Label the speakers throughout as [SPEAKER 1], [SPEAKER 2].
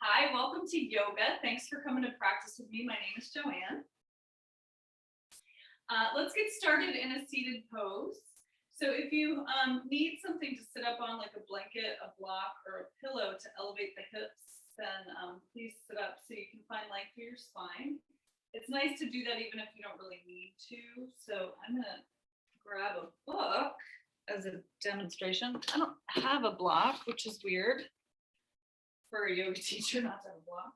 [SPEAKER 1] Hi, welcome to yoga. Thanks for coming to practice with me. My name is Joanne. Let's get started in a seated pose. So if you need something to sit up on, like a blanket, a block, or a pillow to elevate the hips, then please sit up so you can find length through your spine. It's nice to do that even if you don't really need to. So I'm gonna grab a book as a demonstration. I don't have a block, which is weird for a yoga teacher not to have a block.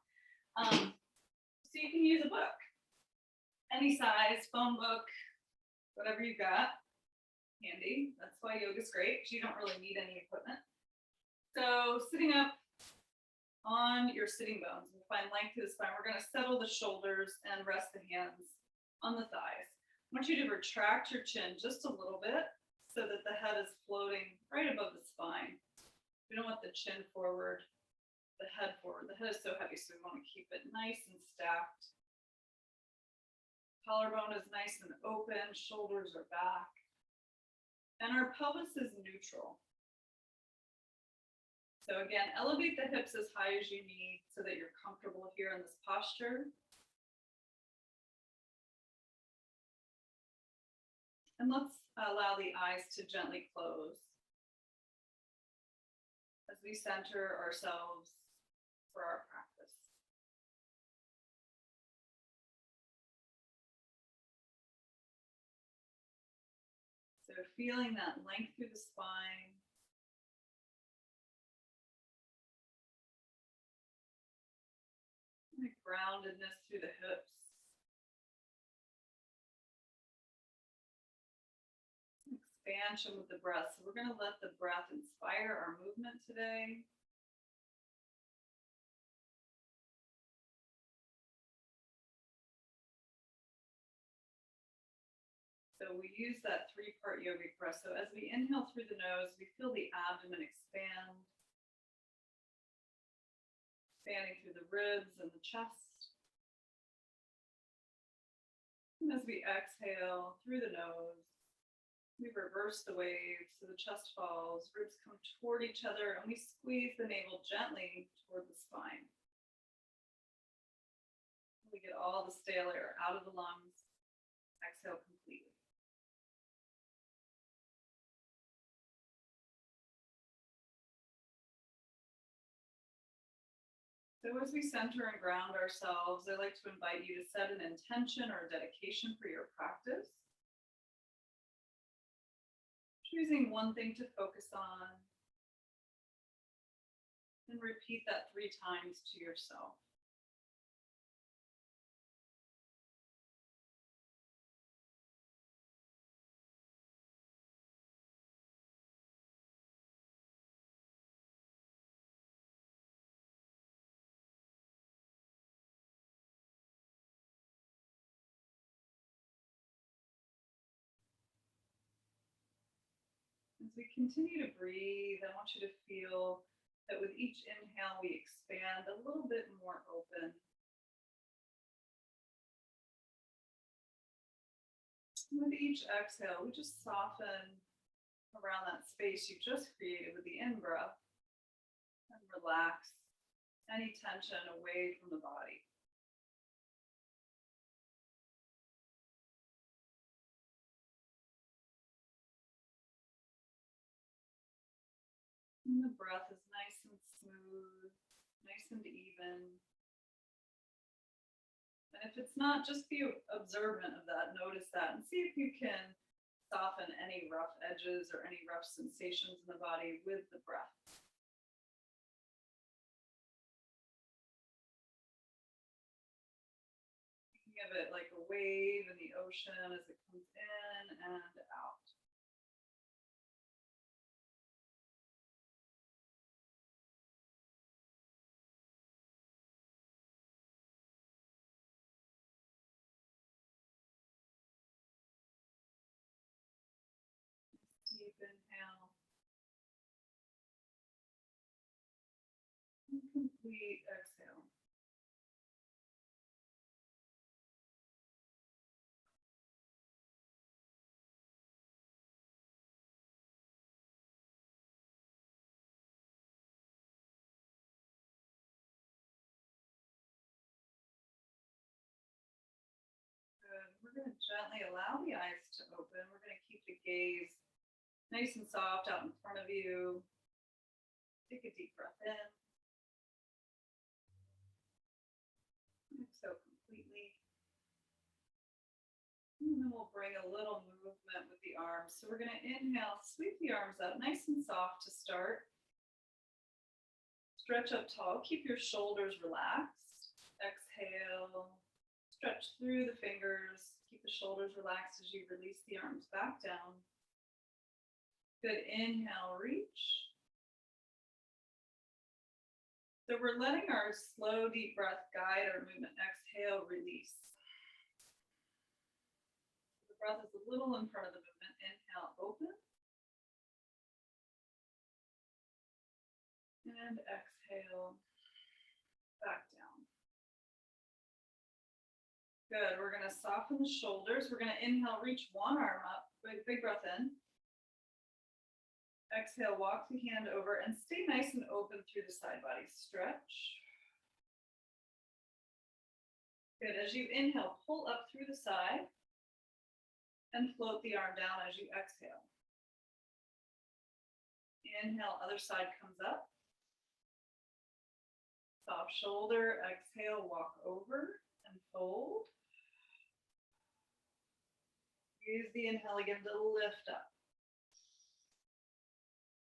[SPEAKER 1] So you can use a book, any size, phone book, whatever you got handy. That's why yoga's great, because you don't really need any equipment. So sitting up on your sitting bones and find length through the spine. We're going to settle the shoulders and rest the hands on the thighs. I want you to retract your chin just a little bit so that the head is floating right above the spine. We don't want the chin forward, the head forward. The head is so heavy, so we want to keep it nice and stacked. Collarbone is nice and open, shoulders are back, and our pelvis is neutral. So again, elevate the hips as high as you need so that you're comfortable here in this posture. And let's allow the eyes to gently close as we center ourselves for our practice. So feeling that length through the spine. And groundedness through the hips. Expansion with the breath. So we're going to let the breath inspire our movement today. So we use that three-part yogic breath. So as we inhale through the nose, we feel the abdomen expand, expanding through the ribs and the chest. And as we exhale through the nose, we reverse the wave so the chest falls, ribs come toward each other, and we squeeze the navel gently toward the spine. We get all the stale air out of the lungs. Exhale completely. So as we center and ground ourselves, I'd like to invite you to set an intention or dedication for your practice. Choosing one thing to focus on, and repeat that 3 times to yourself. As we continue to breathe, I want you to feel that with each inhale, we expand a little bit more open. With each exhale, we just soften around that space you just created with the in-breath and relax any tension away from the body. And the breath is nice and smooth, nice and even. And if it's not, just be observant of that, notice that, and see if you can soften any rough edges or any rough sensations in the body with the breath. Think of it like a wave in the ocean as it comes in and out. Deep inhale. And complete exhale. we're going to gently allow the eyes to open. We're going to keep the gaze nice and soft out in front of you. Take a deep breath in. Exhale completely. And then we'll bring a little movement with the arms. So we're going to inhale, sweep the arms up nice and soft to start. Stretch up tall. Keep your shoulders relaxed. Exhale. Stretch through the fingers. Keep the shoulders relaxed as you release the arms back down. Good. Inhale, reach. So we're letting our slow, deep breath guide our movement. Exhale, release. The breath is a little in front of the movement. Inhale, open. And exhale, back down. Good. We're going to soften the shoulders. We're going to inhale, reach one arm up. Big breath in. Exhale, walk the hand over and stay nice and open through the side body. Stretch. Good. As you inhale, pull up through the side and float the arm down as you exhale. Inhale, other side comes up. Soft shoulder, exhale, walk over and fold. Use the inhale again to lift up.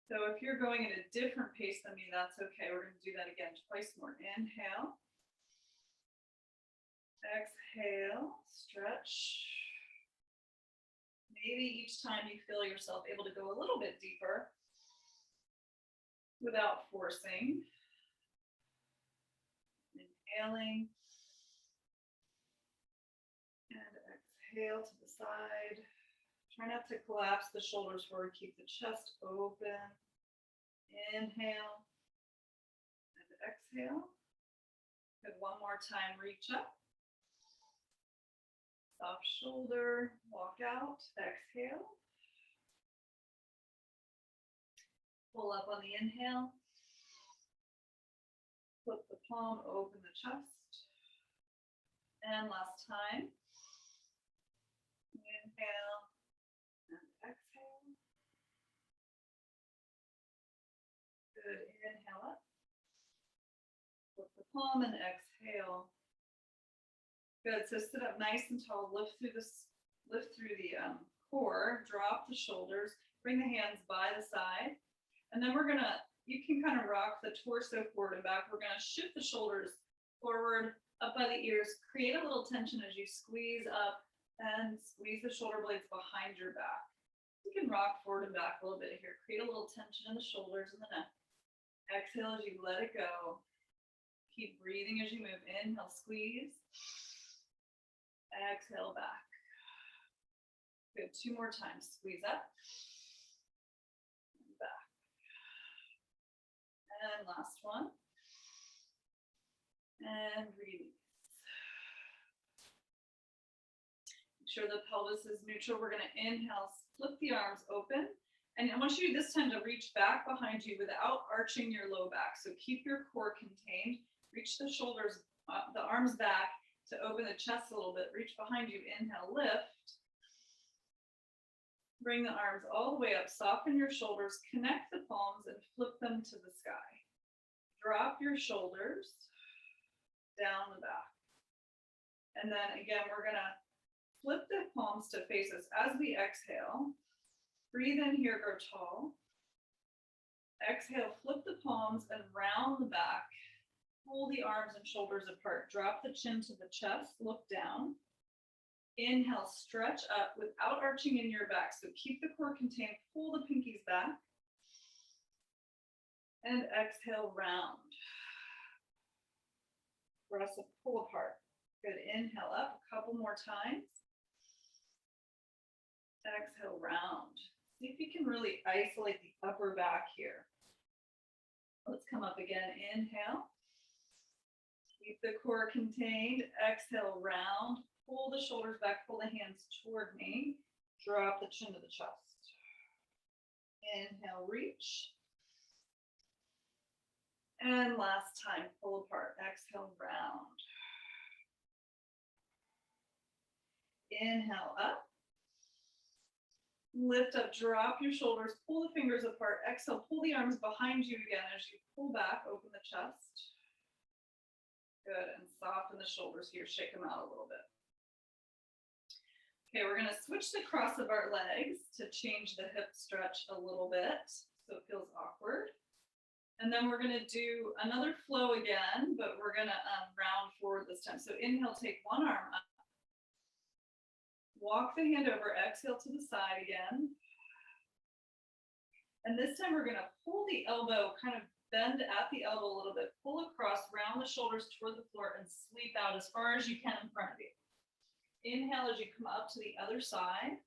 [SPEAKER 1] So if you're going at a different pace than me, that's okay. We're going to do that again twice more. Inhale. Exhale, stretch. Maybe each time you feel yourself able to go a little bit deeper without forcing. Inhaling. And exhale to the side. Try not to collapse the shoulders forward. Keep the chest open. Inhale. And exhale. Good. One more time. Reach up. Soft shoulder. Walk out. Exhale. Pull up on the inhale. Flip the palm, open the chest. And last time. Inhale and exhale. Good. Inhale up. Flip the palm and exhale. Good. So sit up nice and tall. Lift through the core. Drop the shoulders. Bring the hands by the side. And then you can kind of rock the torso forward and back. We're going to shift the shoulders forward, up by the ears. Create a little tension as you squeeze up and squeeze the shoulder blades behind your back. You can rock forward and back a little bit here. Create a little tension in the shoulders and the neck. Exhale as you let it go. Keep breathing as you move. Inhale, squeeze. Exhale, back. Good. Two more times. Squeeze up. And back. And last one. And release. Make sure the pelvis is neutral. We're going to inhale, flip the arms open. And I want you this time to reach back behind you without arching your low back. So keep your core contained. Reach the shoulders, the arms back to open the chest a little bit. Reach behind you. Inhale, lift. Bring the arms all the way up. Soften your shoulders. Connect the palms and flip them to the sky. Drop your shoulders down the back. And then again, we're going to flip the palms to face us as we exhale. Breathe in here, grow tall. Exhale, flip the palms and round the back. Pull the arms and shoulders apart. Drop the chin to the chest, look down. Inhale, stretch up without arching in your back. So keep the core contained, pull the pinkies back. And exhale, round. Press and pull apart. Good. Inhale up a couple more times. Exhale, round. See if you can really isolate the upper back here. Let's come up again. Inhale. Keep the core contained. Exhale, round. Pull the shoulders back. Pull the hands toward me. Drop the chin to the chest. Inhale, reach. And last time, pull apart. Exhale, round. Inhale up. Lift up, drop your shoulders, pull the fingers apart. Exhale, pull the arms behind you again as you pull back, open the chest. Good, and soften the shoulders here, shake them out a little bit. Okay, we're gonna switch the cross of our legs to change the hip stretch a little bit so it feels awkward. And then we're gonna do another flow again, but we're gonna round forward this time. So inhale, take one arm up. Walk the hand over, exhale to the side again. And this time we're gonna pull the elbow, kind of bend at the elbow a little bit, pull across, round the shoulders toward the floor and sweep out as far as you can in front of you. Inhale as you come up to the other side.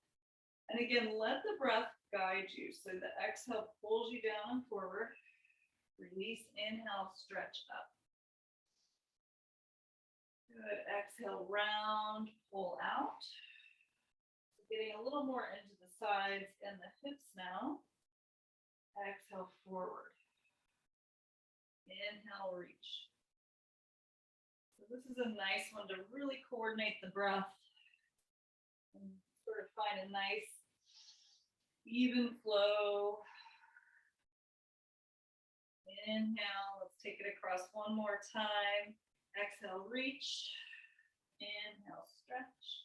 [SPEAKER 1] And again, let the breath guide you. So the exhale pulls you down and forward. Release, inhale, stretch up. Good, exhale, round, pull out. Getting a little more into the sides and the hips now. Exhale, forward. Inhale, reach. So this is a nice one to really coordinate the breath and sort of find a nice, even flow. Inhale, let's take it across one more time. Exhale, reach. Inhale, stretch.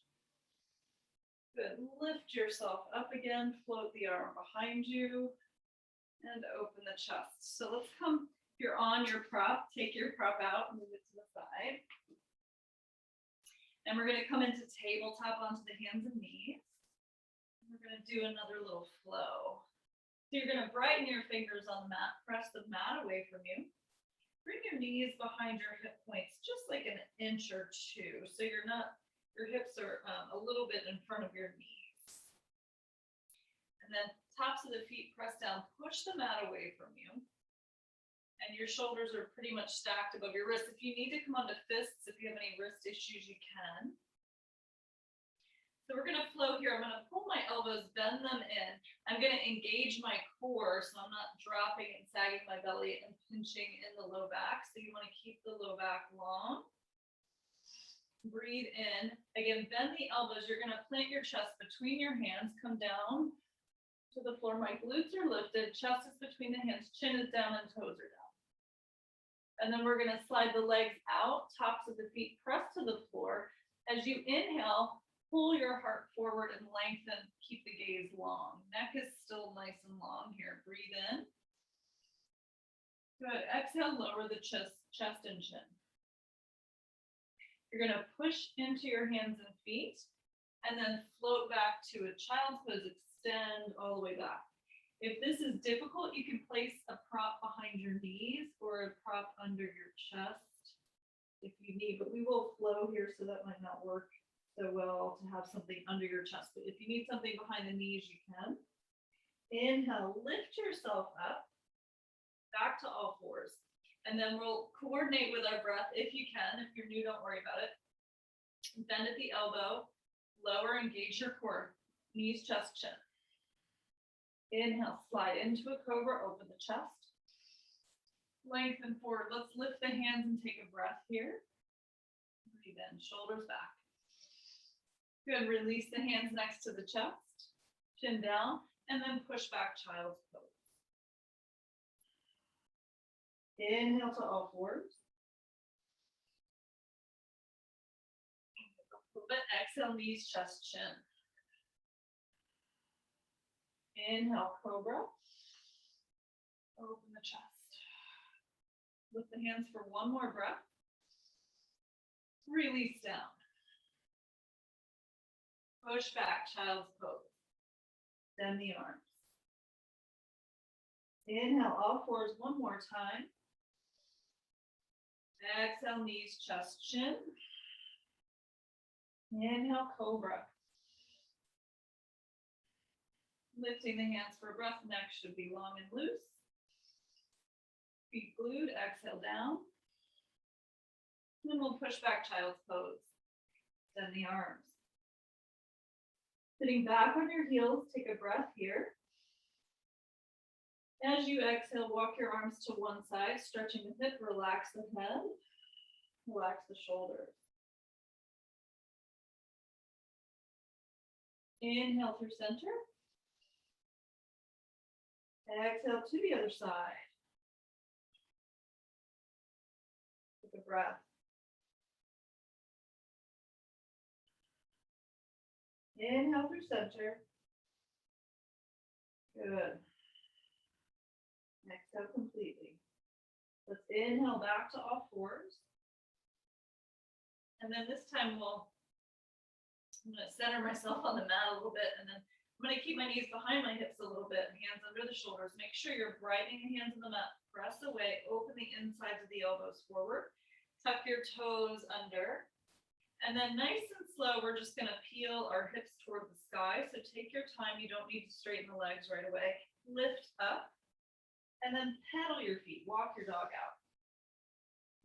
[SPEAKER 1] Good, lift yourself up again, float the arm behind you, and open the chest. So let's come, if you're on your prop, take your prop out, move it to the side. And we're gonna come into tabletop onto the hands and knees. We're gonna do another little flow. So you're gonna brighten your fingers on the mat, press the mat away from you. Bring your knees behind your hip points, just like an inch or two. So you're not, your hips are a little bit in front of your knees. And then tops of the feet press down, push the mat away from you. And your shoulders are pretty much stacked above your wrists. If you need to come onto fists, if you have any wrist issues, you can. So we're gonna flow here. I'm gonna pull my elbows, bend them in. I'm gonna engage my core so I'm not dropping and sagging my belly and pinching in the low back. So you wanna keep the low back long. Breathe in. Again, bend the elbows. You're gonna plant your chest between your hands, come down to the floor. My glutes are lifted, chest is between the hands, chin is down and toes are down. And then we're gonna slide the legs out, tops of the feet press to the floor. As you inhale, pull your heart forward and lengthen, keep the gaze long. Neck is still nice and long here. Breathe in. Good, exhale, lower the chest and chin. You're gonna push into your hands and feet and then float back to a child's pose, extend all the way back. If this is difficult, you can place a prop behind your knees or a prop under your chest if you need, but we will flow here, so that might not work so well to have something under your chest. But if you need something behind the knees, you can. Inhale, lift yourself up, back to all fours. And then we'll coordinate with our breath if you can. If you're new, don't worry about it. Bend at the elbow, lower, engage your core, knees, chest, chin. Inhale, slide into a cobra, open the chest. Lengthen forward. Let's lift the hands and take a breath here. Breathe in, shoulders back. Good, release the hands next to the chest, chin down, and then push back, child's pose. Inhale to all fours. A little bit, exhale, knees, chest, chin. Inhale, cobra. Open the chest. Lift the hands for one more breath. Release down. Push back, child's pose. Bend the arms. Inhale, all fours one more time. Exhale, knees, chest, chin. Inhale, cobra. Lifting the hands for a breath, neck should be long and loose. Feet glued, exhale down. Then we'll push back, child's pose. Bend the arms. Sitting back on your heels, take a breath here. As you exhale, walk your arms to one side, stretching the hip, relax the head, relax the shoulders. Inhale through center. Exhale to the other side. Take a breath. Inhale through center. Good. Exhale completely. Let's inhale back to all fours. And then this time I'm going to center myself on the mat a little bit, and then I'm going to keep my knees behind my hips a little bit, hands under the shoulders. Make sure you're brightening the hands on the mat. Press away, open the insides of the elbows forward. Tuck your toes under. And then nice and slow, we're just going to peel our hips toward the sky. So take your time. You don't need to straighten the legs right away. Lift up. And then pedal your feet. Walk your dog out.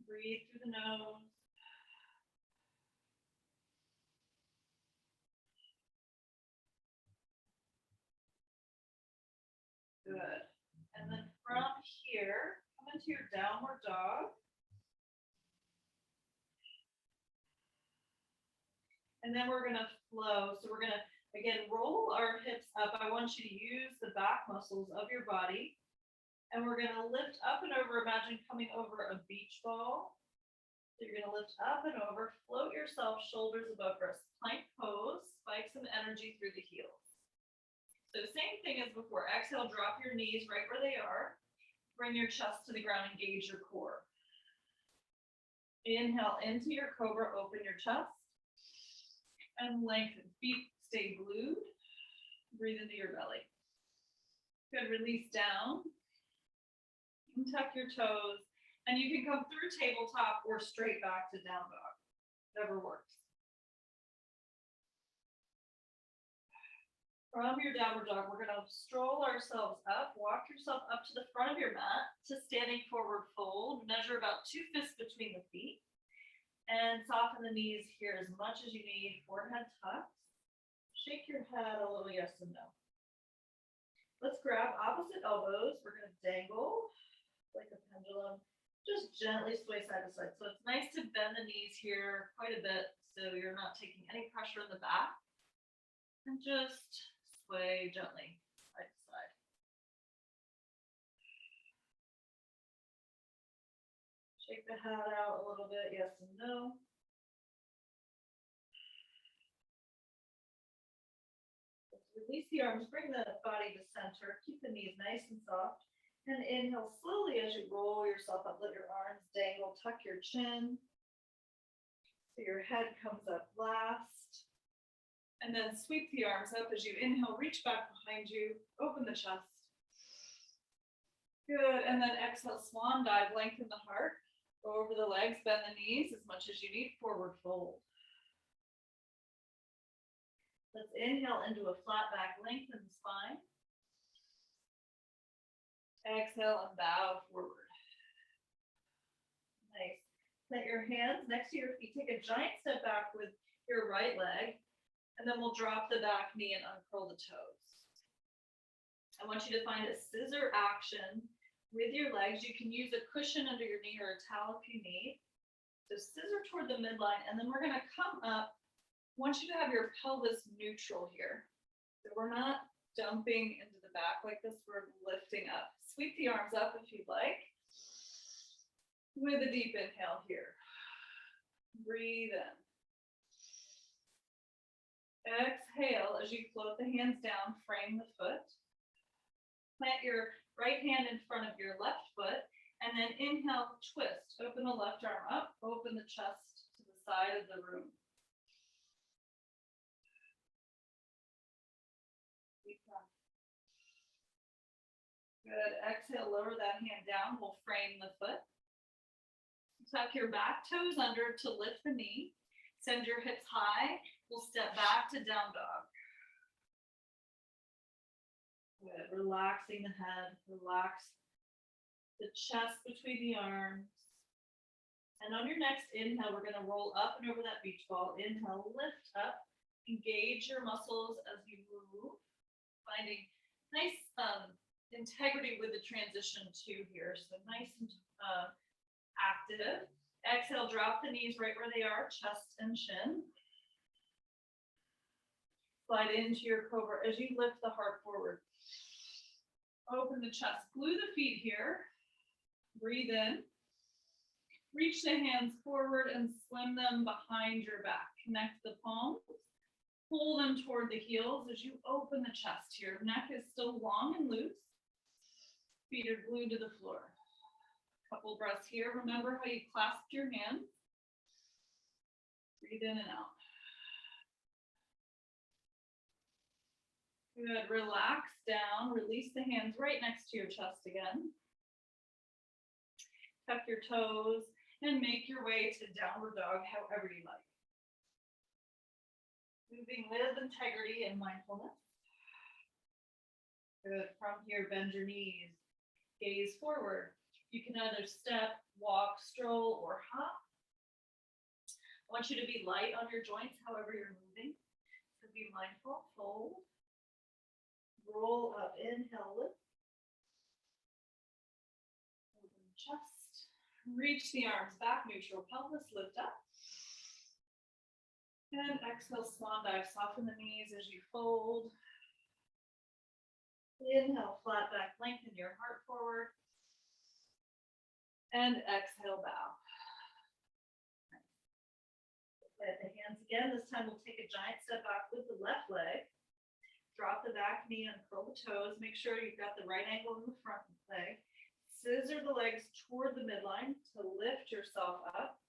[SPEAKER 1] Breathe through the nose. Good. And then from here, come into your downward dog. And then we're going to flow. So we're going to, again, roll our hips up. I want you to use the back muscles of your body. And we're going to lift up and over. Imagine coming over a beach ball. So you're going to lift up and over. Float yourself shoulders above wrists. Plank pose. Spike some energy through the heels. So same thing as before. Exhale, drop your knees right where they are. Bring your chest to the ground. Engage your core. Inhale into your cobra. Open your chest. And lengthen. Feet stay glued. Breathe into your belly. Good. Release down. And tuck your toes. And you can come through tabletop or straight back to down dog. Whatever works. From your downward dog, we're going to stroll ourselves up. Walk yourself up to the front of your mat to standing forward fold. Measure about 2 fists between the feet. And soften the knees here as much as you need. Forehead tucks. Shake your head a little yes and no. Let's grab opposite elbows. We're going to dangle like a pendulum. Just gently sway side to side. So it's nice to bend the knees here quite a bit so you're not taking any pressure in the back. And just sway gently side to side. Shake the head out a little bit, yes and no. Let's release the arms, bring the body to center, keep the knees nice and soft. And inhale slowly as you roll yourself up, let your arms dangle, tuck your chin. So your head comes up last. And then sweep the arms up as you inhale, reach back behind you, open the chest. Good, and then exhale, swan dive, lengthen the heart. Go over the legs, bend the knees as much as you need, forward fold. Let's inhale into a flat back, lengthen the spine. Exhale and bow forward. Nice. Plant your hands next to your feet. Take a giant step back with your right leg, and then we'll drop the back knee and uncurl the toes. I want you to find a scissor action with your legs. You can use a cushion under your knee or a towel if you need. So scissor toward the midline, and then we're going to come up. I want you to have your pelvis neutral here. So we're not dumping into the back like this, we're lifting up. Sweep the arms up if you'd like. With a deep inhale here. Breathe in. Exhale as you float the hands down, frame the foot. Plant your right hand in front of your left foot, and then inhale, twist. Open the left arm up, open the chest to the side of the room. Deep breath. Good. Exhale, lower that hand down. We'll frame the foot. Tuck your back toes under to lift the knee. Send your hips high. We'll step back to down dog. Good. Relaxing the head. Relax the chest between the arms. And on your next inhale, we're going to roll up and over that beach ball. Inhale, lift up. Engage your muscles as you move. Finding nice integrity with the transition too here. So nice and active. Exhale, drop the knees right where they are, chest and chin. Slide into your cobra as you lift the heart forward. Open the chest. Glue the feet here. Breathe in. Reach the hands forward and slim them behind your back. Connect the palms. Pull them toward the heels as you open the chest here. Neck is still long and loose. Feet are glued to the floor. Couple breaths here. Remember how you clasped your hands. Breathe in and out. Good. Relax down. Release the hands right next to your chest again. Tuck your toes and make your way to downward dog however you like. Moving with integrity and mindfulness. Good. From here, bend your knees. Gaze forward. You can either step, walk, stroll, or hop. I want you to be light on your joints however you're moving. So be mindful. Fold. Roll up, inhale, lift. Open chest. Reach the arms back, neutral pelvis, lift up. And exhale, swan dive. Soften the knees as you fold. Inhale, flat back, lengthen your heart forward. And exhale, bow. At the hands again. This time we'll take a giant step back with the left leg. Drop the back knee and curl the toes. Make sure you've got the right angle in the front leg. Scissor the legs toward the midline to lift yourself up.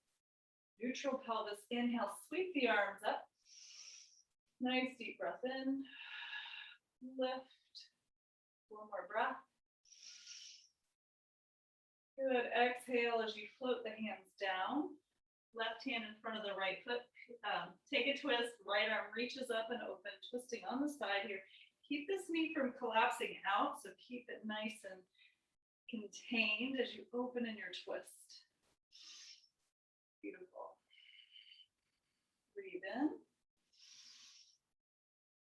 [SPEAKER 1] Neutral pelvis. Inhale, sweep the arms up. Nice deep breath in. Lift. One more breath. Good. Exhale as you float the hands down. Left hand in front of the right foot. Take a twist. Right arm reaches up and open. Twisting on the side here. Keep this knee from collapsing out. So keep it nice and contained as you open in your twist. Beautiful. Breathe in.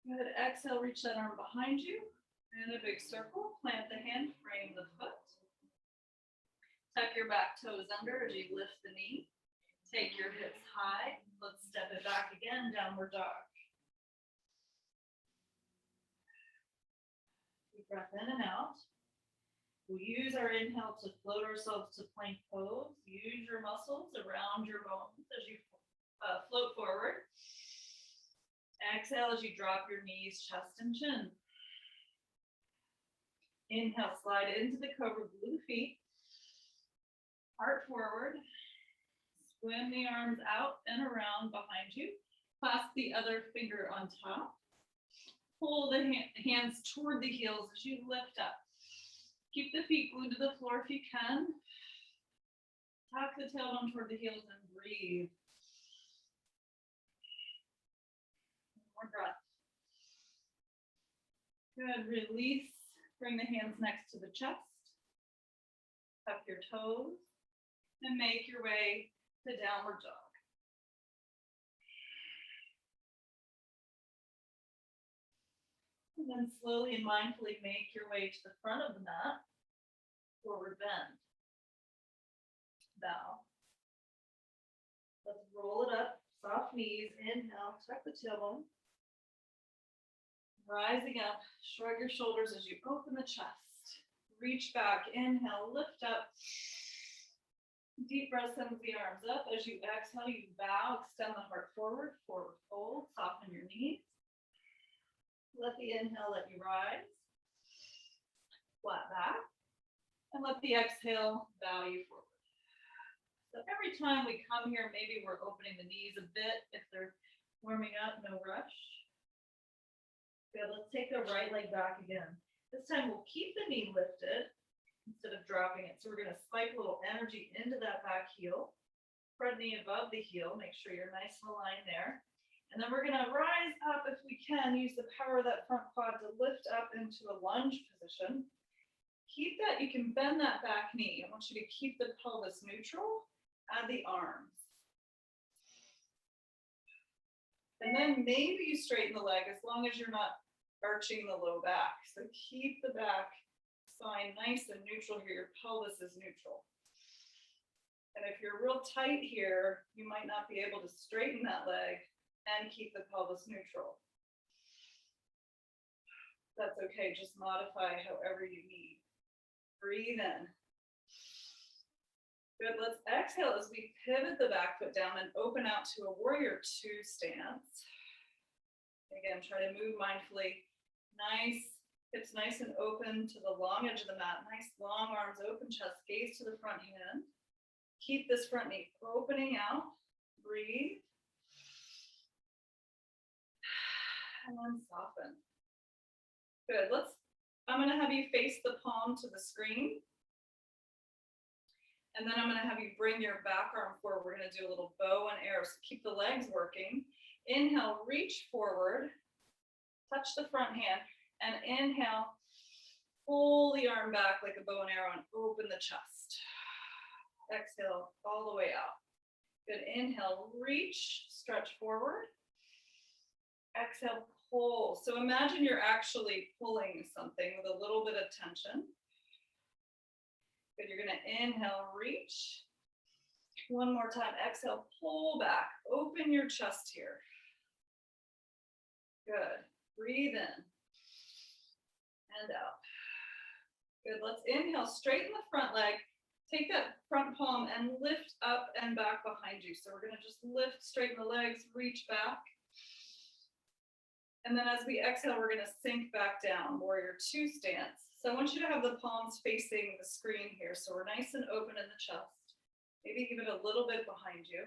[SPEAKER 1] Good. Exhale. Reach that arm behind you. In a big circle. Plant the hand. Frame the foot. Tuck your back toes under as you lift the knee. Take your hips high. Let's step it back again, downward dog. Deep breath in and out. We'll use our inhale to float ourselves to plank pose. Use your muscles around your bones as you float forward. Exhale as you drop your knees, chest and chin. Inhale, slide into the cobra, glue the feet. Heart forward. Swim the arms out and around behind you. Clasp the other finger on top. Pull the hands toward the heels as you lift up. Keep the feet glued to the floor if you can. Tuck the tailbone toward the heels and breathe. One more breath. Good. Release. Bring the hands next to the chest. Tuck your toes and make your way to downward dog. And then slowly and mindfully make your way to the front of the mat. Forward bend. Bow. Let's roll it up. Soft knees. Inhale. Tuck the tailbone. Rising up. Shrug your shoulders as you open the chest. Reach back. Inhale. Lift up. Deep breath sends the arms up. As you exhale, you bow, extend the heart forward, forward fold, soften your knees. Let the inhale let you rise. Flat back. And let the exhale bow you forward. So every time we come here, maybe we're opening the knees a bit. If they're warming up, no rush. Good, let's take the right leg back again. This time we'll keep the knee lifted instead of dropping it. So we're going to spike a little energy into that back heel. Front knee above the heel. Make sure you're nice and aligned there. And then we're going to rise up if we can. Use the power of that front quad to lift up into a lunge position. Keep that. You can bend that back knee. I want you to keep the pelvis neutral. Add the arms. And then maybe you straighten the leg as long as you're not arching the low back. So keep the back spine nice and neutral here. Your pelvis is neutral. And if you're real tight here, you might not be able to straighten that leg and keep the pelvis neutral. That's okay, just modify however you need. Breathe in. Good, let's exhale as we pivot the back foot down and open out to a warrior two stance. Again, try to move mindfully. Nice, hips nice and open to the long edge of the mat. Nice long arms, open chest, gaze to the front hand. Keep this front knee opening out. Breathe. And then soften. Good, I'm gonna have you face the palm to the screen. And then I'm gonna have you bring your back arm forward. We're gonna do a little bow and arrow. So keep the legs working. Inhale, reach forward, touch the front hand, and inhale, pull the arm back like a bow and arrow and open the chest. Exhale all the way out. Good, inhale, reach, stretch forward. Exhale, pull. So imagine you're actually pulling something with a little bit of tension. Good, you're gonna inhale, reach. One more time, exhale, pull back. Open your chest here. Good, breathe in and out. Good, let's inhale, straighten the front leg. Take that front palm and lift up and back behind you. So we're gonna just lift, straighten the legs, reach back. And then as we exhale, we're gonna sink back down, warrior two stance. So I want you to have the palms facing the screen here. So we're nice and open in the chest. Maybe give it a little bit behind you.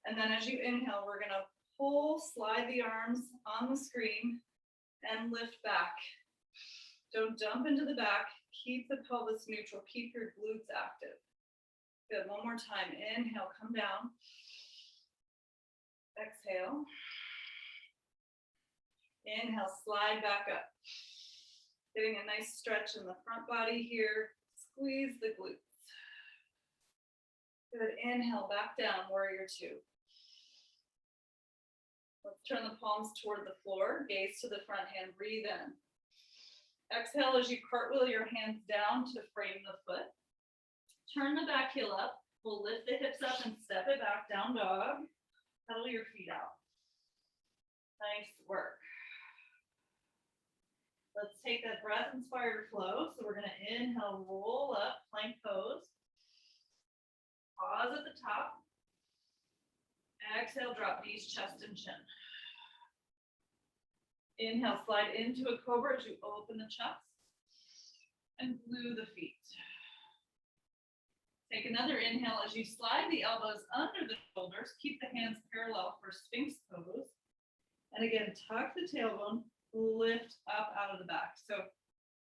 [SPEAKER 1] And then as you inhale, we're gonna pull, slide the arms on the screen and lift back. Don't dump into the back. Keep the pelvis neutral. Keep your glutes active. Good, one more time. Inhale, come down. Exhale. Inhale, slide back up. Getting a nice stretch in the front body here. Squeeze the glutes. Good, inhale, back down, warrior two. Let's turn the palms toward the floor. Gaze to the front hand, breathe in. Exhale as you cartwheel your hands down to frame the foot. Turn the back heel up. We'll lift the hips up and step it back, down dog. Pedal your feet out. Nice work. Let's take that breath-inspired flow. So we're gonna inhale, roll up, plank pose. Pause at the top. Exhale, drop knees, chest, and chin. Inhale, slide into a cobra as you open the chest and glue the feet. Take another inhale as you slide the elbows under the shoulders. Keep the hands parallel for Sphinx pose. And again, tuck the tailbone, lift up out of the back. So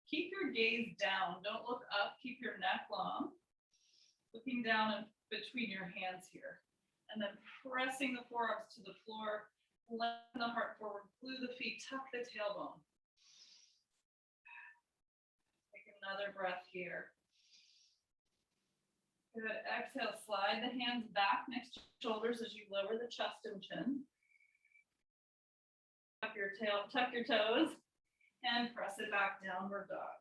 [SPEAKER 1] keep your gaze down. Don't look up. Keep your neck long. Looking down and between your hands here. And then pressing the forearms to the floor. Lengthen the heart forward. Glue the feet. Tuck the tailbone. Take another breath here. Good. Exhale. Slide the hands back next to your shoulders as you lower the chest and chin. Tuck your tail, tuck your toes, and press it back, downward dog.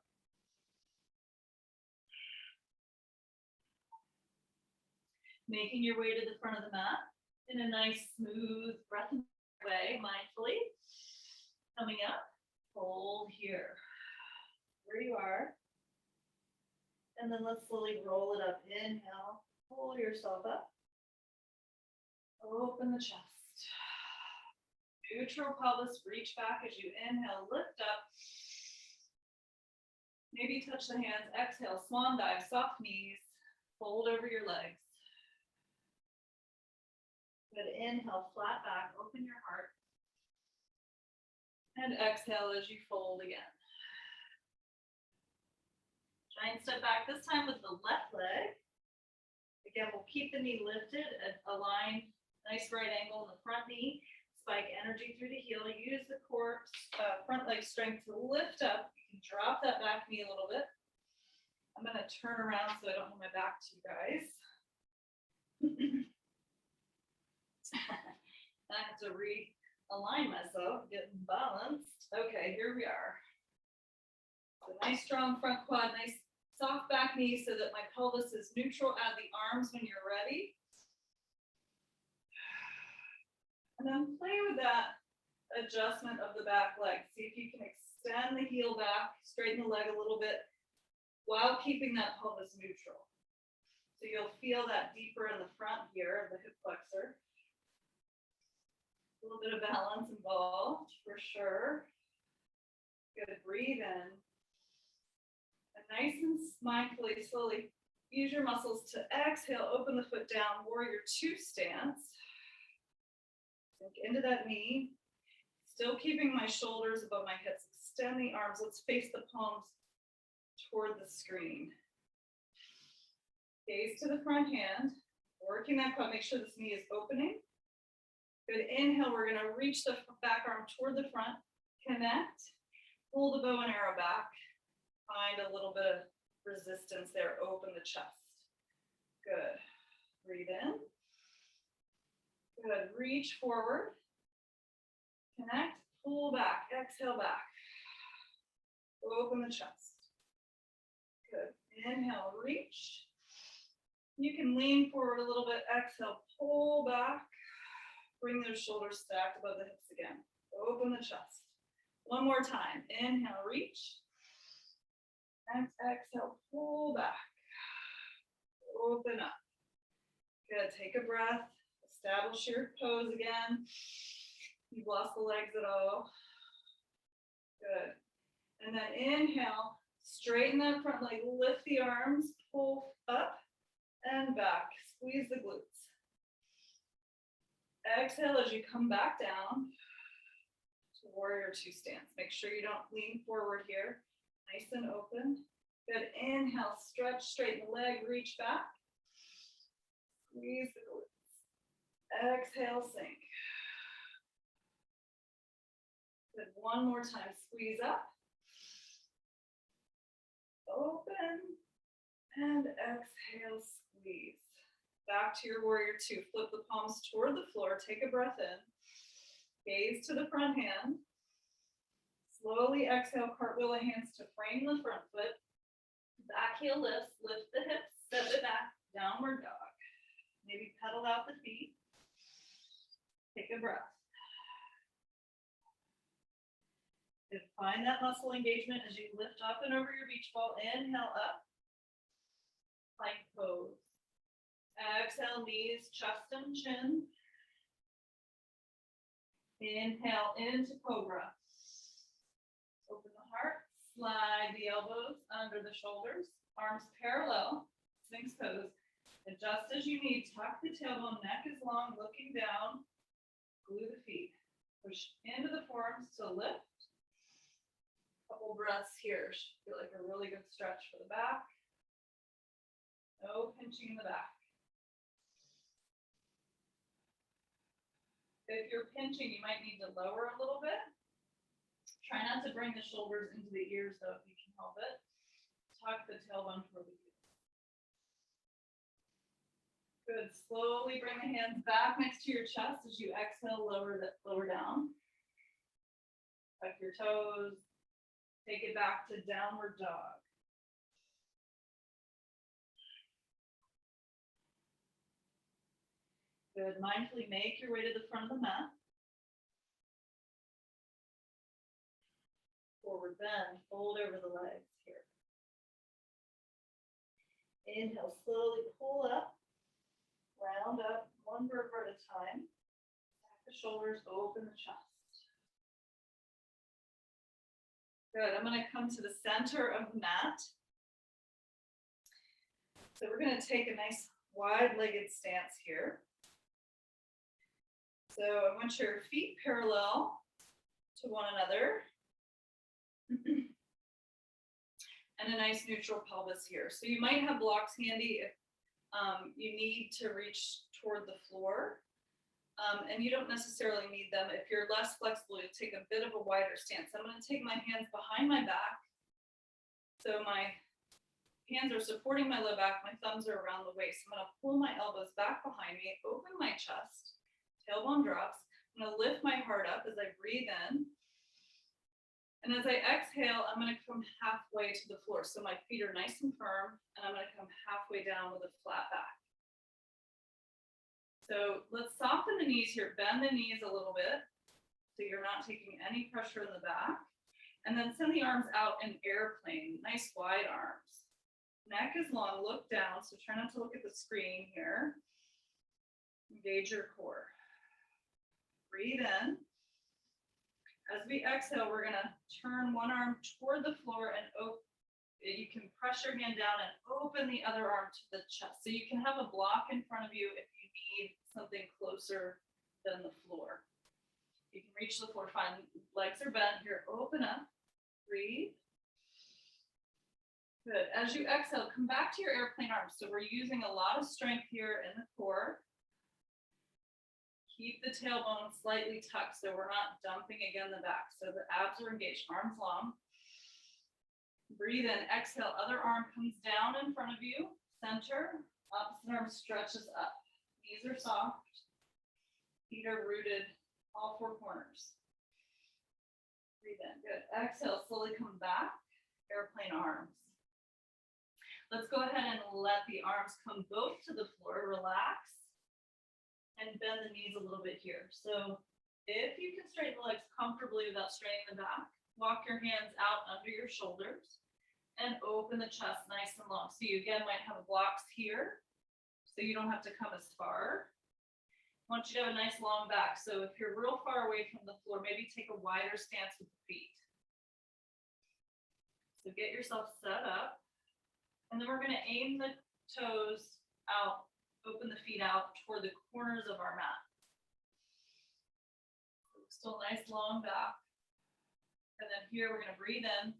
[SPEAKER 1] Making your way to the front of the mat in a nice, smooth, breath way, mindfully. Coming up, hold here, where you are. And then let's slowly roll it up. Inhale, pull yourself up. Open the chest. Neutral pelvis, reach back as you inhale, lift up. Maybe touch the hands, exhale, swan dive, soft knees, fold over your legs. Good, inhale, flat back, open your heart. And exhale as you fold again. Giant step back, this time with the left leg. Again, we'll keep the knee lifted and align, nice right angle in the front knee. Spike energy through the heel. Use the core, front leg strength to lift up. You can drop that back knee a little bit. I'm going to turn around so I don't have my back to you guys. I have to realign myself, get balanced. Okay, here we are. So nice strong front quad, nice soft back knee so that my pelvis is neutral. Add the arms when you're ready. And then play with that adjustment of the back leg. See if you can Extend the heel back, straighten the leg a little bit while keeping that pelvis neutral. So you'll feel that deeper in the front here of the hip flexor. A little bit of balance involved for sure. Good, breathe in. And nice and mindfully, slowly use your muscles to exhale, open the foot down, warrior two stance. Sink into that knee. Still keeping my shoulders above my hips. Extend the arms. Let's face the palms toward the screen. Gaze to the front hand. Working that quad. Make sure this knee is opening. Good. Inhale. We're going to reach the back arm toward the front. Connect. Pull the bow and arrow back. Find a little bit of resistance there. Open the chest. Good. Breathe in. Good. Reach forward. Connect. Pull back. Exhale back. Open the chest. Good. Inhale. Reach. You can lean forward a little bit. Exhale. Pull back. Bring those shoulders stacked above the hips again. Open the chest. One more time. Inhale. Reach. And exhale. Pull back. Open up. Good. Take a breath. Establish your pose again. You've lost the legs at all. Good. And then inhale, straighten that front leg, lift the arms, pull up and back. Squeeze the glutes. Exhale as you come back down to warrior two stance. Make sure you don't lean forward here. Nice and open. Good. Inhale, stretch, straighten the leg, reach back. Squeeze the glutes. Exhale, sink. Good. One more time. Squeeze up. Open. And exhale, squeeze. Back to your warrior two. Flip the palms toward the floor. Take a breath in. Gaze to the front hand. Slowly exhale, cartwheel the hands to frame the front foot. Back heel lifts. Lift the hips. Step it back. Downward dog. Maybe pedal out the feet. Take a breath. Find that muscle engagement as you lift up and over your beach ball. Inhale up. Plank pose. Exhale, knees, chest and chin. Inhale into cobra. Open the heart. Slide the elbows under the shoulders. Arms parallel. Sphinx pose. Adjust as you need. Tuck the tailbone. Neck is long. Looking down. Glue the feet. Push into the forearms to lift. Couple breaths here. Should feel like a really good stretch for the back. No pinching in the back. If you're pinching, you might need to lower a little bit. Try not to bring the shoulders into the ears though, if you can help it. Tuck the tailbone toward the ears. Good. Slowly bring the hands back next to your chest as you exhale, lower down. Tuck your toes. Take it back to downward dog. Good. Mindfully make your way to the front of the mat. Forward bend. Fold over the legs here. Inhale. Slowly pull up. Round up. One vertebra at a time. Back the shoulders. Open the chest. Good. I'm going to come to the center of the mat. So we're going to take a nice wide-legged stance here. So I want your feet parallel to one another. And a nice neutral pelvis here. So you might have blocks handy if you need to reach toward the floor. And you don't necessarily need them. If you're less flexible, you'll take a bit of a wider stance. I'm going to take my hands behind my back. So my hands are supporting my low back. My thumbs are around the waist. I'm going to pull my elbows back behind me, open my chest, tailbone drops. I'm going to lift my heart up as I breathe in. And as I exhale, I'm going to come halfway to the floor. So my feet are nice and firm, and I'm going to come halfway down with a flat back. So let's soften the knees here. Bend the knees a little bit so you're not taking any pressure in the back. And then send the arms out in airplane, nice wide arms. Neck is long, look down, so try not to look at the screen here. Engage your core. Breathe in. As we exhale, we're gonna turn one arm toward the floor and you can press your hand down and open the other arm to the chest. So you can have a block in front of you if you need something closer than the floor. You can reach the floor fine. Legs are bent here. Open up. Breathe. Good. As you exhale, come back to your airplane arms. So we're using a lot of strength here in the core. Keep the tailbone slightly tucked so we're not dumping again the back. So the abs are engaged, arms long. Breathe in, exhale, other arm comes down in front of you, center, opposite arm stretches up. Knees are soft, feet are rooted, all four corners. Breathe in, good. Exhale, slowly come back, airplane arms. Let's go ahead and let the arms come both to the floor, relax, and bend the knees a little bit here. So if you can straighten the legs comfortably without straining the back, walk your hands out under your shoulders and open the chest nice and long. So you again might have blocks here, so you don't have to come as far. I want you to have a nice long back. So if you're real far away from the floor, maybe take a wider stance with the feet. So get yourself set up. And then we're gonna aim the toes out, open the feet out toward the corners of our mat. Still nice long back. And then here we're gonna breathe in.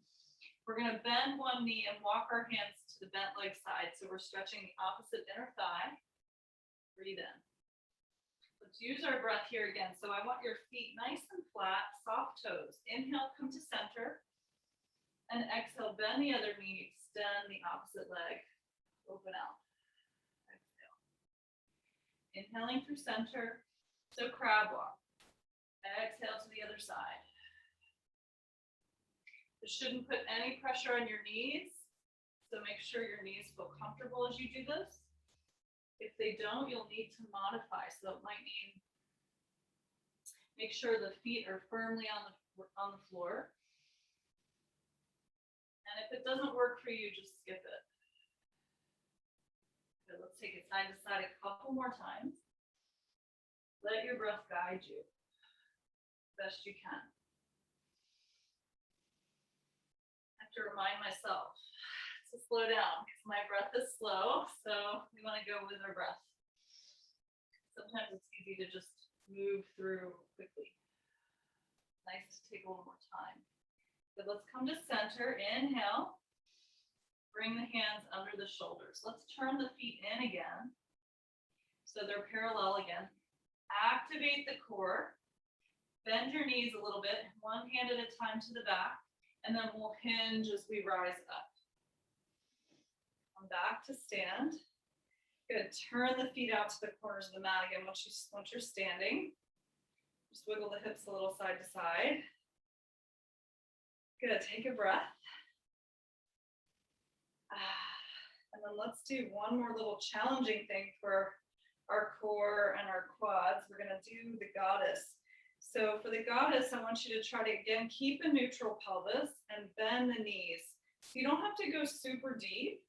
[SPEAKER 1] We're gonna bend one knee and walk our hands to the bent leg side. So we're stretching the opposite inner thigh. Breathe in. Let's use our breath here again. So I want your feet nice and flat, soft toes. Inhale, come to center. And exhale, bend the other knee, extend the opposite leg. Open out. Exhale. Inhaling through center. So crab walk. Exhale to the other side. This shouldn't put any pressure on your knees, so make sure your knees feel comfortable as you do this. If they don't, you'll need to modify. So it might mean make sure the feet are firmly on the floor. And if it doesn't work for you, just skip it. Okay, let's take it side to side a couple more times. Let your breath guide you best you can. To remind myself to slow down because my breath is slow, so we want to go with our breath. Sometimes it's easy to just move through quickly. Nice to take a little more time. So let's come to center. Inhale. Bring the hands under the shoulders. Let's turn the feet in again so they're parallel again. Activate the core. Bend your knees a little bit, one hand at a time to the back. And then we'll hinge as we rise up. Come back to stand. Good. Turn the feet out to the corners of the mat again once you're standing. Just wiggle the hips a little side to side. Good. Take a breath. And then let's do one more little challenging thing for our core and our quads. We're going to do the goddess. So for the goddess, I want you to try to, again, keep a neutral pelvis and bend the knees. You don't have to go super deep.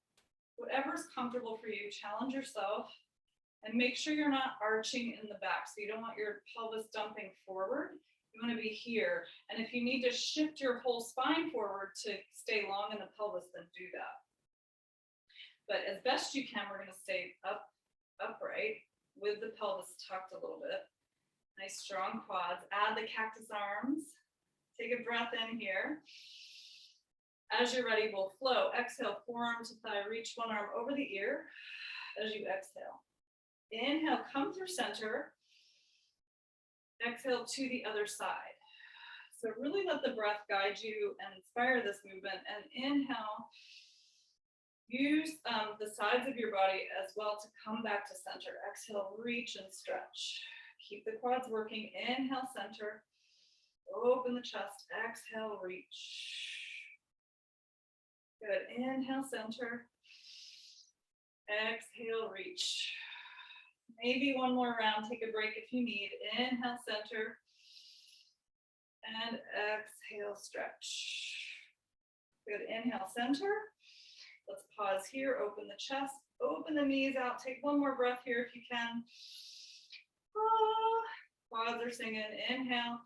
[SPEAKER 1] Whatever's comfortable for you, challenge yourself and make sure you're not arching in the back. So you don't want your pelvis dumping forward. You want to be here. And if you need to shift your whole spine forward to stay long in the pelvis, then do that. But as best you can, we're going to stay upright with the pelvis tucked a little bit. Nice strong quads. Add the cactus arms. Take a breath in here. As you're ready, we'll flow. Exhale, forearm to thigh. Reach one arm over the ear as you exhale. Inhale, come through center. Exhale to the other side. So really let the breath guide you and inspire this movement. And inhale, use the sides of your body as well to come back to center. Exhale, reach and stretch. Keep the quads working. Inhale, center. Open the chest. Exhale, reach. Good. Inhale, center. Exhale, reach. Maybe one more round. Take a break if you need. Inhale, center. And exhale, stretch. Good, inhale, center. Let's pause here, open the chest, open the knees out. Take one more breath here if you can. Quads are singing, inhale.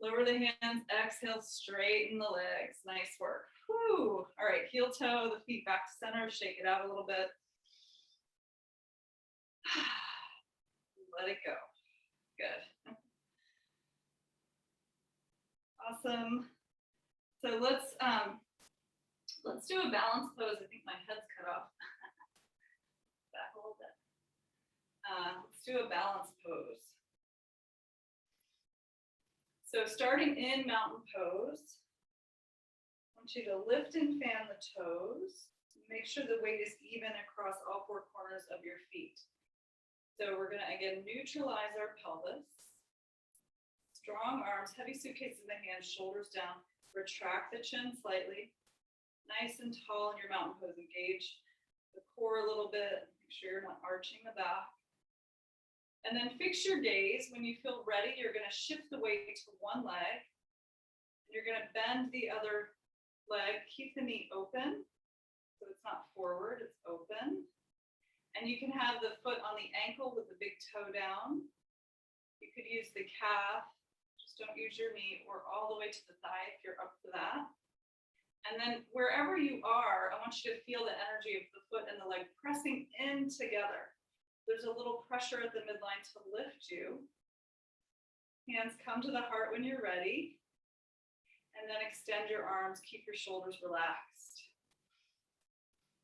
[SPEAKER 1] Lower the hands, exhale, straighten the legs. Nice work. Whew. All right, heel toe, the feet back to center, shake it out a little bit. Let it go. Good. Awesome. So let's do a balance pose. I think my head's cut off. Back a little bit. Let's do a balance pose. So starting in mountain pose, I want you to lift and fan the toes. Make sure the weight is even across all four corners of your feet. So we're gonna, again, neutralize our pelvis. Strong arms, heavy suitcase in the hands, shoulders down. Retract the chin slightly. Nice and tall in your mountain pose. Engage the core a little bit. Make sure you're not arching the back. And then fix your gaze. When you feel ready, you're going to shift the weight to one leg. You're going to bend the other leg. Keep the knee open. So it's not forward, it's open. And you can have the foot on the ankle with the big toe down. You could use the calf. Just don't use your knee, or all the way to the thigh if you're up for that. And then wherever you are, I want you to feel the energy of the foot and the leg pressing in together. There's a little pressure at the midline to lift you. Hands come to the heart when you're ready. And then extend your arms, keep your shoulders relaxed.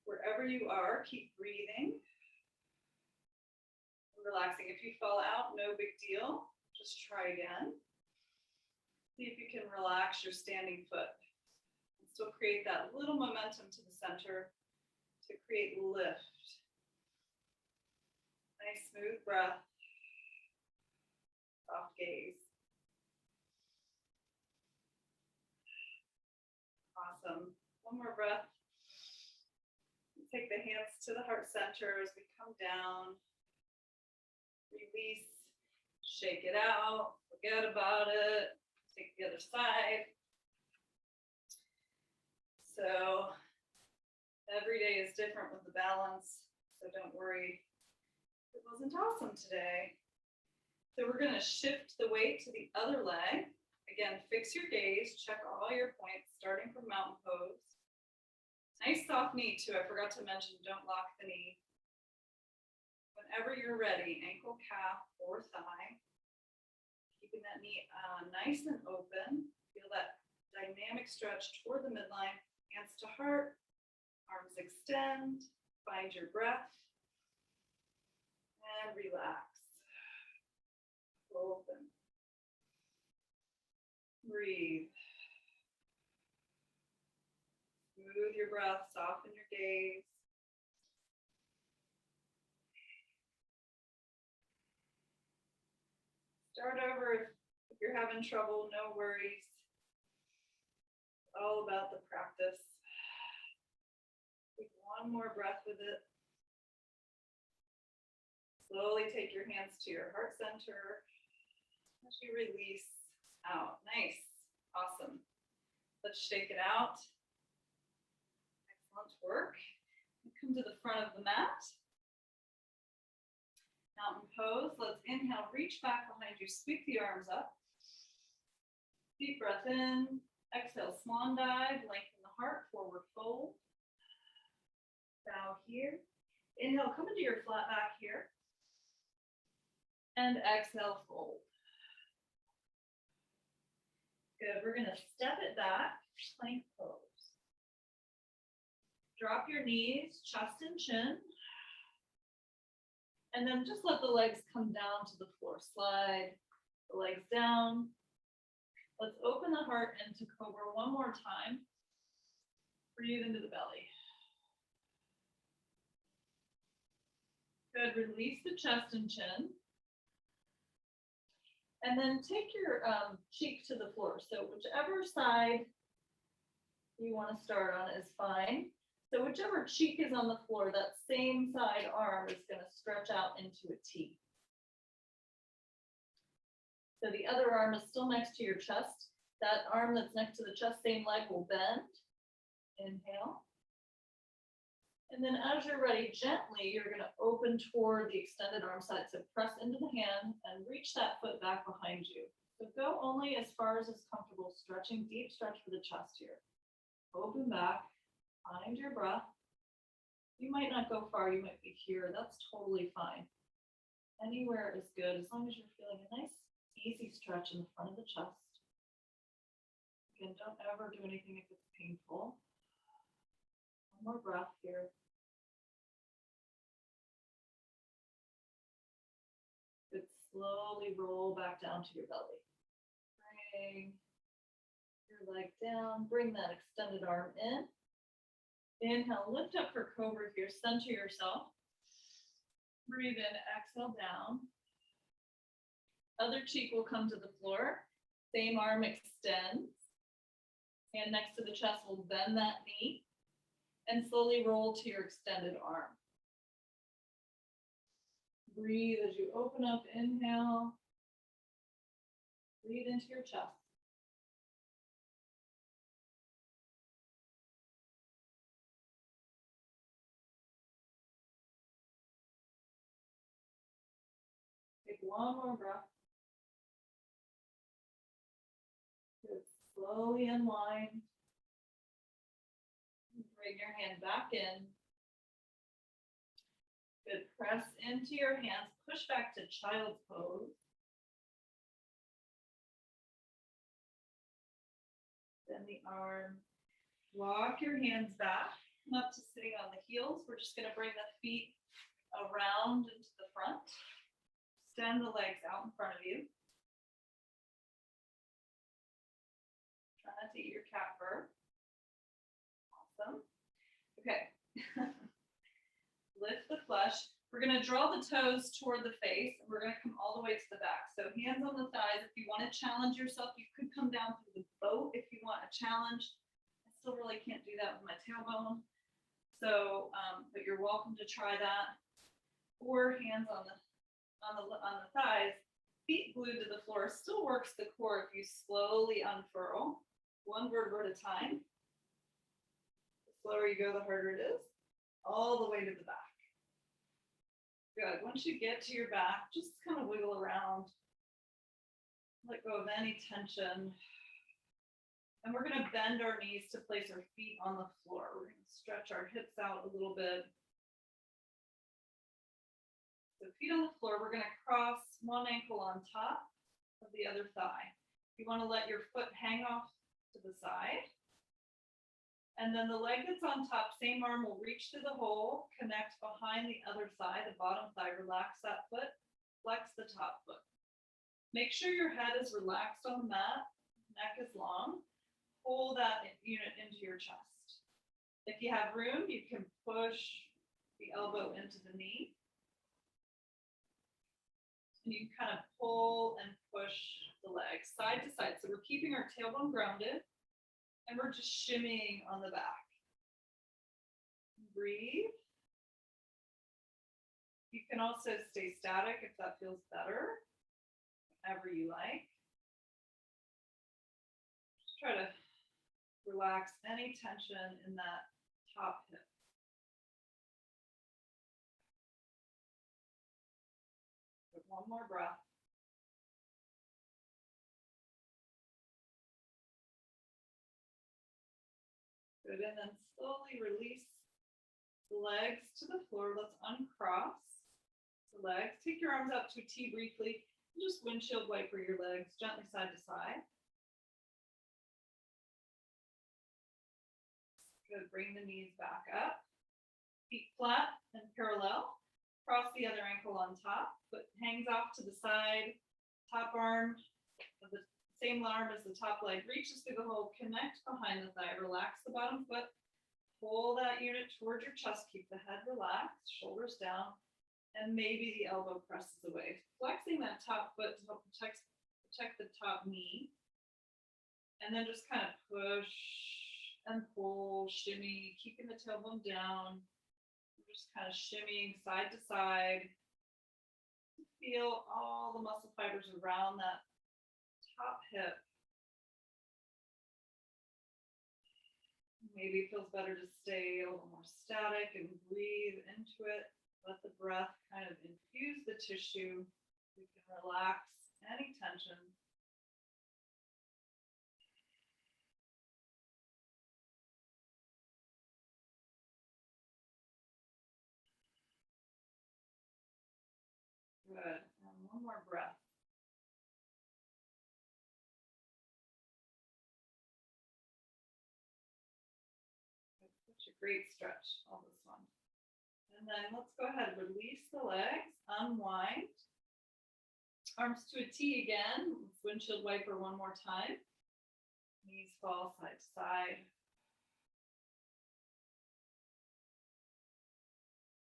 [SPEAKER 1] Wherever you are, keep breathing. Relaxing. If you fall out, no big deal. Just try again. See if you can relax your standing foot. And still create that little momentum to the center to create lift. Nice smooth breath. Soft gaze. Awesome. One more breath. Take the hands to the heart center as we come down. Release. Shake it out. Forget about it. Take the other side. So every day is different with the balance. So don't worry. It wasn't awesome today. So we're going to shift the weight to the other leg. Again, fix your gaze, check all your points, starting from mountain pose. Nice soft knee too. I forgot to mention, don't lock the knee. Whenever you're ready, ankle, calf, or thigh. Keeping that knee nice and open. Feel that dynamic stretch toward the midline. Hands to heart, arms extend, find your breath. And relax. Open. Breathe. Smooth your breath, soften your gaze. Start over if you're having trouble, no worries. It's all about the practice. Take one more breath with it. Slowly take your hands to your heart center as you release out. Nice. Awesome. Let's shake it out. Excellent work. Come to the front of the mat. Mountain pose. Let's inhale, reach back behind you, sweep the arms up. Deep breath in. Exhale, swan dive, lengthen the heart, forward fold. Bow here. Inhale, come into your flat back here. And exhale, fold. Good. We're going to step it back, plank pose. Drop your knees, chest and chin. And then just let the legs come down to the floor. Slide the legs down. Let's open the heart into cobra one more time. Breathe into the belly. Good. Release the chest and chin. And then take your cheek to the floor. So whichever side you want to start on is fine. So whichever cheek is on the floor, that same side arm is going to stretch out into a T. So the other arm is still next to your chest. That arm that's next to the chest, same leg will bend. Inhale. And then as you're ready, gently, you're going to open toward the extended arm side. So press into the hand and reach that foot back behind you. So go only as far as is comfortable, stretching, deep stretch for the chest here. Open back, find your breath. You might not go far, you might be here. That's totally fine. Anywhere is good as long as you're feeling a nice, easy stretch in the front of the chest. Again, don't ever do anything if it's painful. One more breath here. Good. Slowly roll back down to your belly. Bring your leg down. Bring that extended arm in. Inhale, lift up for cobra here. Center yourself. Breathe in, exhale down. Other cheek will come to the floor. Same arm extends. Hand next to the chest will bend that knee. And slowly roll to your extended arm. Breathe as you open up, inhale. Breathe into your chest. Take one more breath. Good. Slowly unwind. Bring your hand back in. Good. Press into your hands. Push back to child's pose. Bend the arm. Walk your hands back. Come up to sitting on the heels. We're just going to bring the feet around into the front. Extend the legs out in front of you. Try not to eat your cat fur. Awesome. Okay. Lift the flesh. We're going to draw the toes toward the face, and we're going to come all the way to the back. So hands on the thighs. If you want to challenge yourself, you could come down through the boat if you want a challenge. I still really can't do that with my tailbone. So, but you're welcome to try that. Or hands on the thighs, feet glued to the floor. Still works the core if you slowly unfurl, one vertebra at a time. The slower you go, the harder it is. All the way to the back. Good. Once you get to your back, just kind of wiggle around. Let go of any tension. And we're going to bend our knees to place our feet on the floor. We're going to stretch our hips out a little bit. So feet on the floor, we're going to cross one ankle on top of the other thigh. You want to let your foot hang off to the side. And then the leg that's on top, same arm will reach to the hole, connect behind the other thigh, the bottom thigh, relax that foot, flex the top foot. Make sure your head is relaxed on the mat, neck is long. Pull that unit into your chest. If you have room, you can push the elbow into the knee. And you can kind of pull and push the legs side to side. So we're keeping our tailbone grounded and we're just shimmying on the back. Breathe. You can also stay static if that feels better, whatever you like. Just try to relax any tension in that top hip. One more breath. Good, and then slowly release the legs to the floor. Let's uncross the legs. Take your arms up to a T briefly. Just windshield wiper your legs gently side to side. Good, bring the knees back up. Feet flat and parallel. Cross the other ankle on top. Foot hangs off to the side. Top arm of the same arm as the top leg reaches through the hole. Connect behind the thigh. Relax the bottom foot. Pull that unit towards your chest. Keep the head relaxed. Shoulders down. And maybe the elbow presses away. Flexing that top foot to help protect the top knee. And then just kind of push and pull, shimmy, keeping the tailbone down. Just kind of shimmying side to side. Feel all the muscle fibers around that top hip Maybe it feels better to stay a little more static and breathe into it. Let the breath kind of infuse the tissue. You can relax any tension. Good. And one more breath. Such a great stretch, all this one. And then let's go ahead, release the legs, unwind. Arms to a T again. Let's windshield wiper one more time. Knees fall side to side.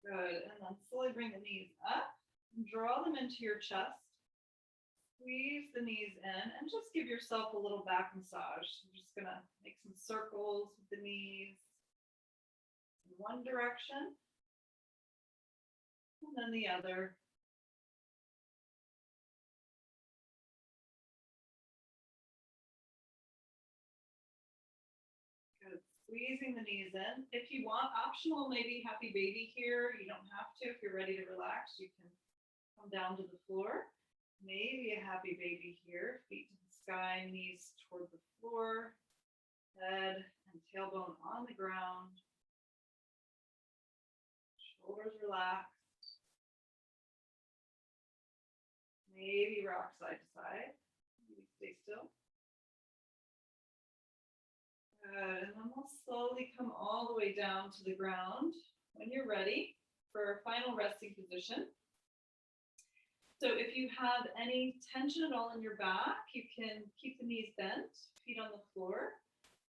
[SPEAKER 1] Good. And then slowly bring the knees up and draw them into your chest. Squeeze the knees in and just give yourself a little back massage. I'm just going to make some circles with the knees in one direction and then the other. Good. Squeezing the knees in. If you want, optional, maybe happy baby here. You don't have to. If you're ready to relax, you can come down to the floor. Maybe a happy baby here. Feet to the sky, knees toward the floor. Head and tailbone on the ground. Shoulders relaxed. Maybe rock side to side. Maybe stay still. Good. And then we'll slowly come all the way down to the ground when you're ready for our final resting position. So if you have any tension at all in your back, you can keep the knees bent, feet on the floor.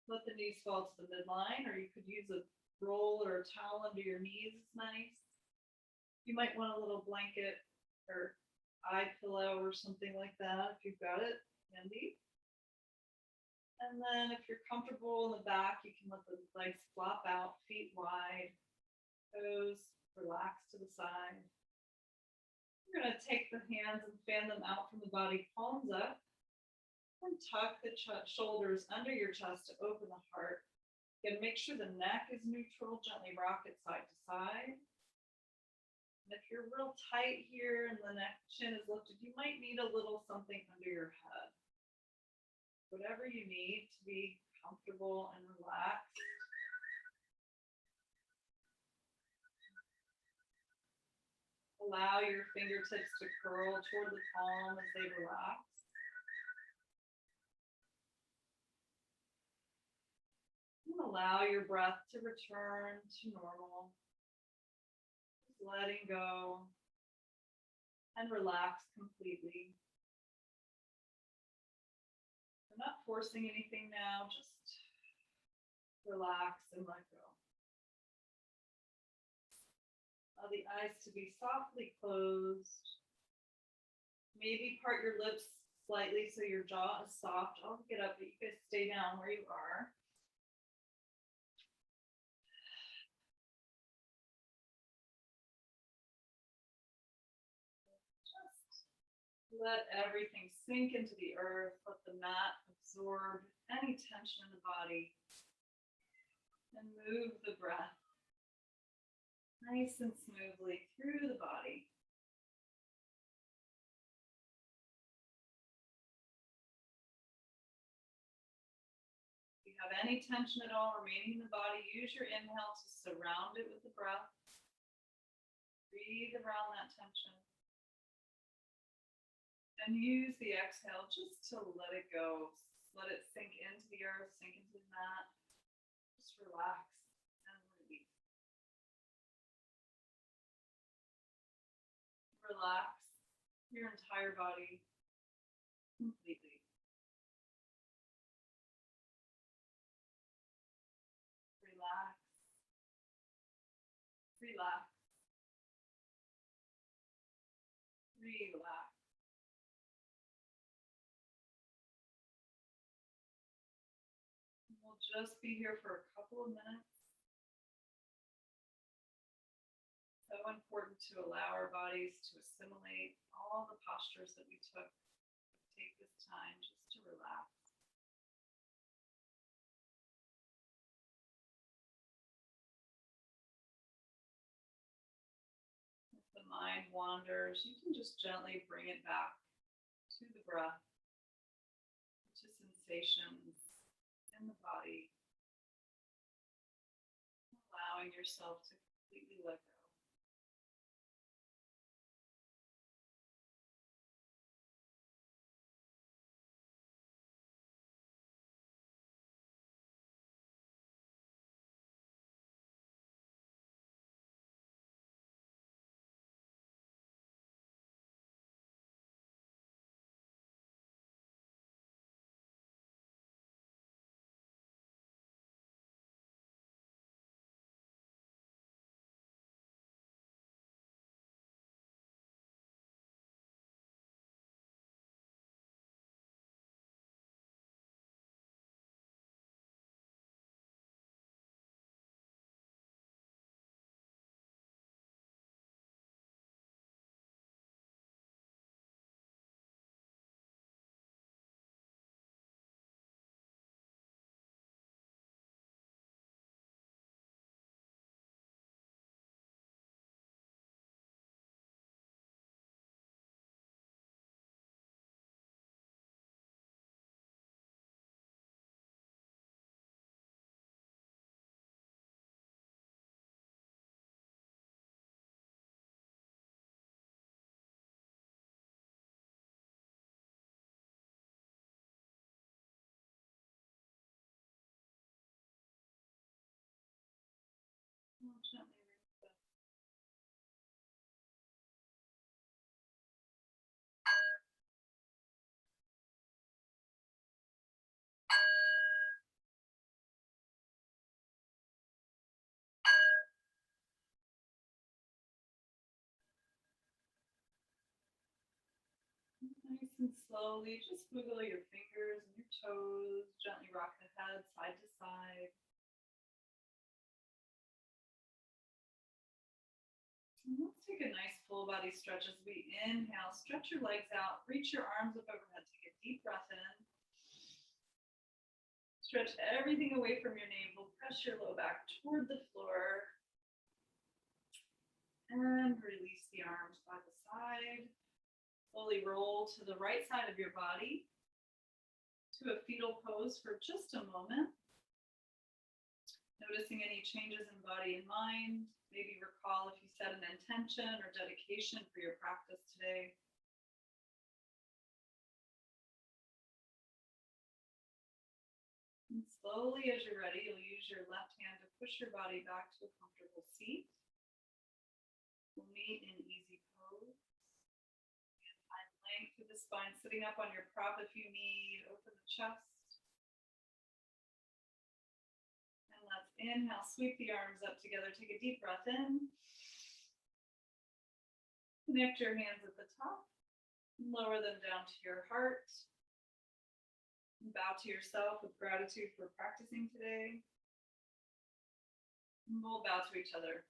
[SPEAKER 1] Let the knees fall to the midline, or you could use a roll or a towel under your knees. It's nice. You might want a little blanket or eye pillow or something like that if you've got it handy. And then if you're comfortable in the back, you can let the legs flop out, feet wide, toes relax to the side. We're going to take the hands and fan them out from the body, palms up, and tuck the shoulders under your chest to open the heart. Again, make sure the neck is neutral, gently rock it side to side. And if you're real tight here and the neck chin is lifted, you might need a little something under your head. Whatever you need to be comfortable and relaxed. Allow your fingertips to curl toward the palm as they relax. And allow your breath to return to normal. Just letting go and relax completely. We're not forcing anything now, just relax and let go. Allow the eyes to be softly closed. Maybe part your lips slightly so your jaw is soft. I'll get up, but you guys stay down where you are. Just let everything sink into the earth. Let the mat absorb any tension in the body. And move the breath nice and smoothly through the body. If you have any tension at all remaining in the body, use your inhale to surround it with the breath. Breathe around that tension. And use the exhale just to let it go. Let it sink into the earth, sink into the mat. Just relax and release. Relax your entire body completely. Relax. Relax. Relax. We'll just be here for a couple of minutes. So important to allow our bodies to assimilate all the postures that we took. Take this time just to relax. mind wanders, you can just gently bring it back to the breath, to sensations in the body, allowing yourself to completely let go. Gently release it. Nice and slowly, just wiggle your fingers and your toes, gently rock the head side to side. And let's take a nice full body stretch as we inhale. Stretch your legs out, reach your arms up overhead. Take a deep breath in. Stretch everything away from your navel. Press your low back toward the floor. And release the arms by the side. Slowly roll to the right side of your body to a fetal pose for just a moment. Noticing any changes in body and mind. Maybe recall if you set an intention or dedication for your practice today. And slowly, as you're ready, you'll use your left hand to push your body back to a comfortable seat. We'll meet in easy pose. And find length through the spine, sitting up on your prop if you need. Open the chest. Let's inhale, sweep the arms up together. Take a deep breath in. Connect your hands at the top. Lower them down to your heart. Bow to yourself with gratitude for practicing today. And we'll bow to each other.